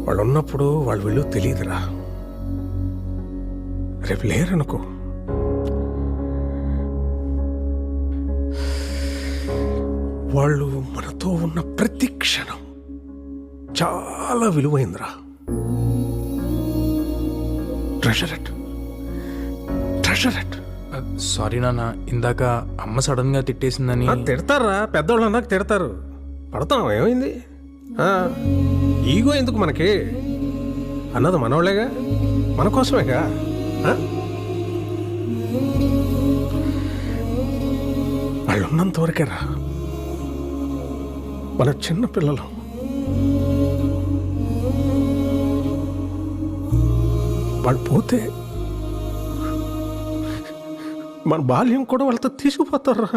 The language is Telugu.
వాళ్ళు ఉన్నప్పుడు వాళ్ళు విలువ తెలియదురా. రేపు లేరనుకో, వాళ్ళు మనతో ఉన్న ప్రతి క్షణం చాలా విలువైందిరా. Treasure it, treasure it. Sorry నాన్న, ఇందాక అమ్మ సడన్గా తిట్టేసిందని. తిడతారా, పెద్దవాళ్ళు అన్నాక తిడతారు. పడతాం, ఏమైంది? ఈగో ఎందుకు మనకి? అన్నది మనోళ్ళేగా, మన కోసమేగా. వాళ్ళు ఉన్నంత వరకేరా మన చిన్న పిల్లలు. వాళ్ళు పోతే మన బాల్యం కూడా వాళ్ళతో తీసుకుపోతారా.